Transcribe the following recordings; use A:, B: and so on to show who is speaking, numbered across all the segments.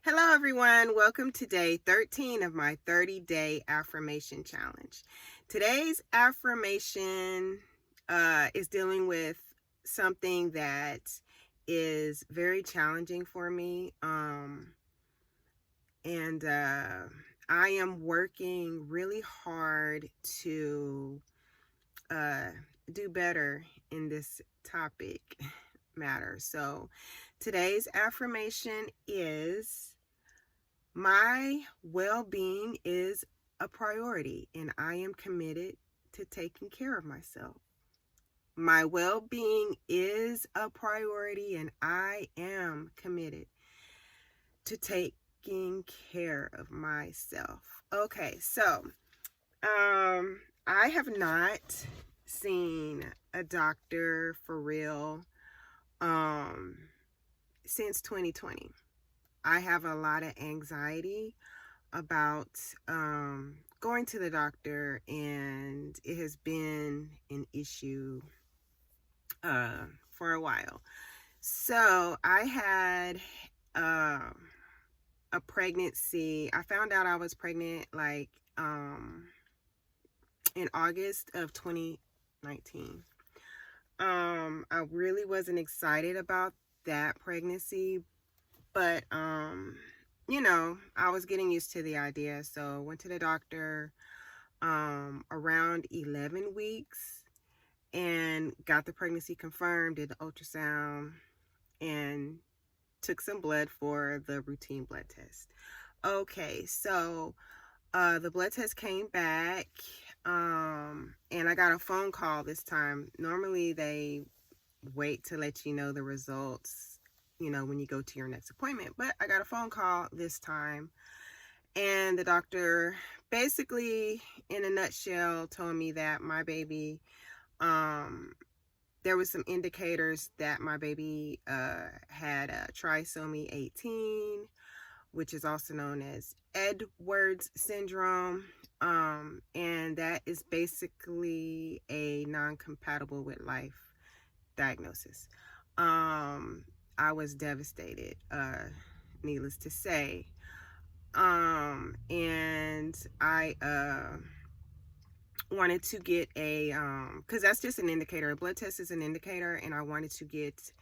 A: Hello, everyone. Welcome to day 13 of my 30-day affirmation challenge. Today's affirmation is dealing with something that is very challenging for me. And I am working really hard to do better in this topic matter. So today's affirmation is: my well-being is a priority, and I am committed to taking care of myself. My well-being is a priority, and I am committed to taking care of myself. Okay, so I have not seen a doctor for real since 2020. I have a lot of anxiety about going to the doctor, and it has been an issue for a while. So I had a pregnancy. I found out I was pregnant like in August of 2019. I really wasn't excited about that pregnancy, but I was getting used to the idea. So went to the doctor around 11 weeks and got the pregnancy confirmed, did the ultrasound, and took some blood for the routine blood test. Okay, so the blood test came back, and I got a phone call this time. Normally they wait to let you know the results, when you go to your next appointment. But I got a phone call this time, and the doctor basically, in a nutshell, told me that my baby, there was some indicators that my baby had trisomy 18, which is also known as Edwards syndrome. And that is basically a non-compatible with life diagnosis. I was devastated, needless to say. And I wanted to get a, because that's just an indicator. A blood test is an indicator, and I wanted to get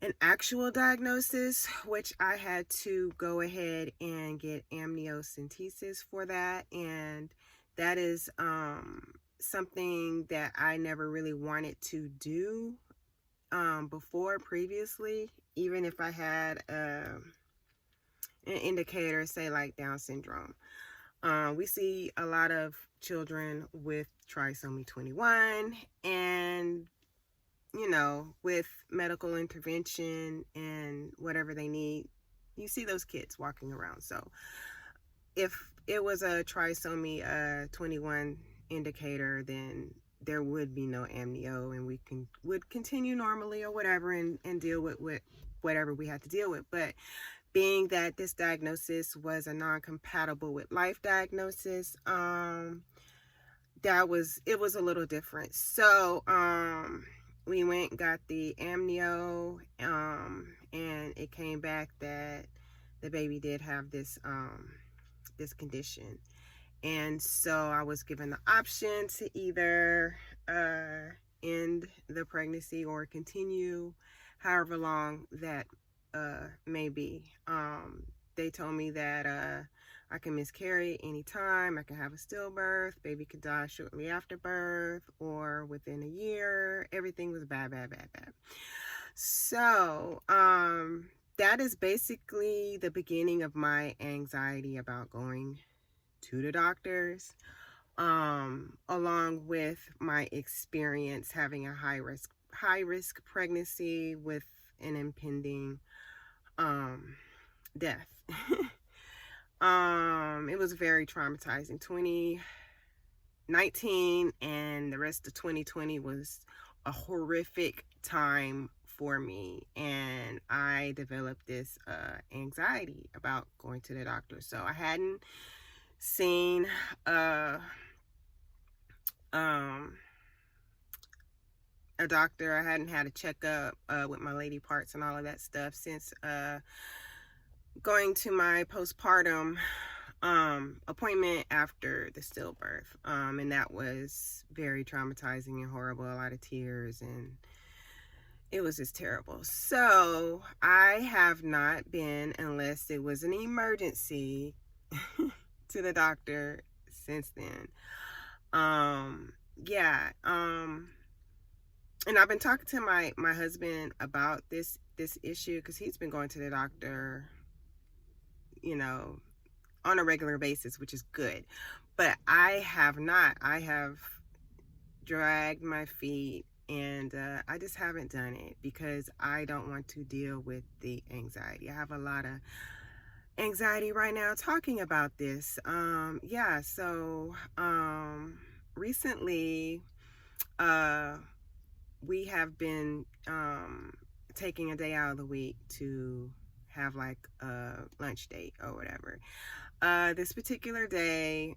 A: an actual diagnosis, which I had to go ahead and get amniocentesis for that. And that is something that I never really wanted to do before previously, even if I had an indicator, say like Down syndrome. We see a lot of children with trisomy 21, and with medical intervention and whatever they need, you see those kids walking around. So if it was a trisomy 21 indicator, then there would be no amnio, and we would continue normally or whatever, and deal with whatever we had to deal with. But being that this diagnosis was a non-compatible with life diagnosis, it was a little different. So we went and got the amnio, and it came back that the baby did have this condition. And so I was given the option to either end the pregnancy or continue, however long that may be. They told me that I can miscarry anytime. I can have a stillbirth. Baby could die shortly after birth or within a year. Everything was bad. So that is basically the beginning of my anxiety about going to the doctors, along with my experience having a high risk pregnancy with an impending death. It was very traumatizing. 2019 and the rest of 2020 was a horrific time for me, and I developed this anxiety about going to the doctor. So I hadn't seen a doctor. I hadn't had a checkup with my lady parts and all of that stuff since going to my postpartum appointment after the stillbirth. And that was very traumatizing and horrible, a lot of tears, and it was just terrible. So I have not been, unless it was an emergency, to the doctor since then. Yeah. And I've been talking to my husband about this issue, because he's been going to the doctor, you know, on a regular basis, which is good. But I have not. I have dragged my feet, and I just haven't done it because I don't want to deal with the anxiety. I have a lot of anxiety right now talking about this. Yeah, so recently we have been taking a day out of the week to have like a lunch date or whatever. This particular day,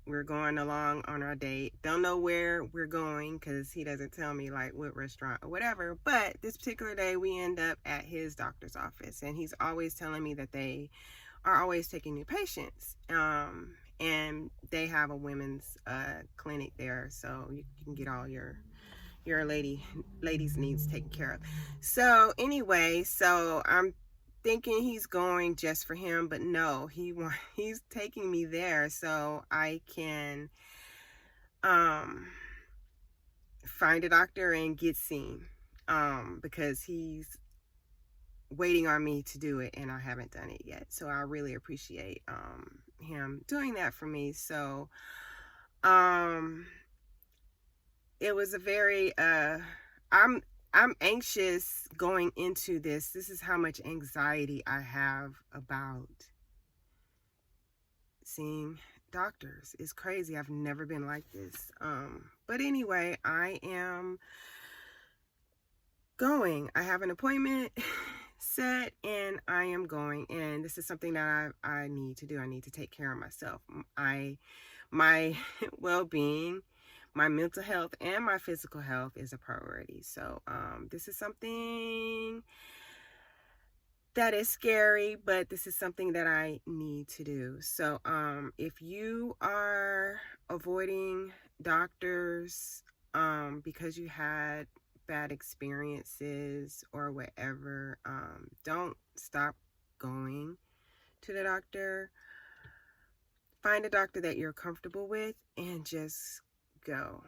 A: we're going along on our date. Don't know where we're going because he doesn't tell me like what restaurant or whatever. But this particular day, we end up at his doctor's office, and he's always telling me that they are always taking new patients. And they have a women's clinic there, so you can get all your ladies needs taken care of. So anyway, so I'm thinking he's going just for him, but no, he's taking me there so I can find a doctor and get seen, because he's waiting on me to do it and I haven't done it yet. So I really appreciate him doing that for me. So it was a very I'm anxious going into this. This is how much anxiety I have about seeing doctors. It's crazy. I've never been like this. But anyway, I am going. I have an appointment set and I am going. And this is something that I need to do. I need to take care of myself. My well-being, my mental health, and my physical health is a priority. So this is something that is scary, but this is something that I need to do. So if you are avoiding doctors because you had bad experiences or whatever, don't stop going to the doctor. Find a doctor that you're comfortable with and just go.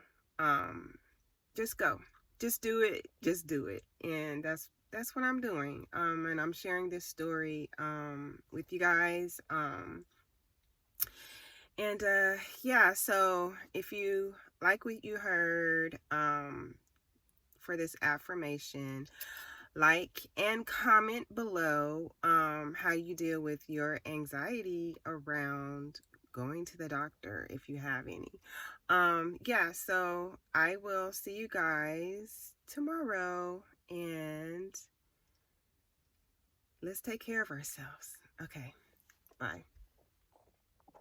A: Just go. Just do it. Just do it. And that's what I'm doing. And I'm sharing this story with you guys. Yeah, so if you like what you heard for this affirmation, like and comment below how you deal with your anxiety around going to the doctor if you have any. Yeah, so I will see you guys tomorrow, and let's take care of ourselves. Okay, bye.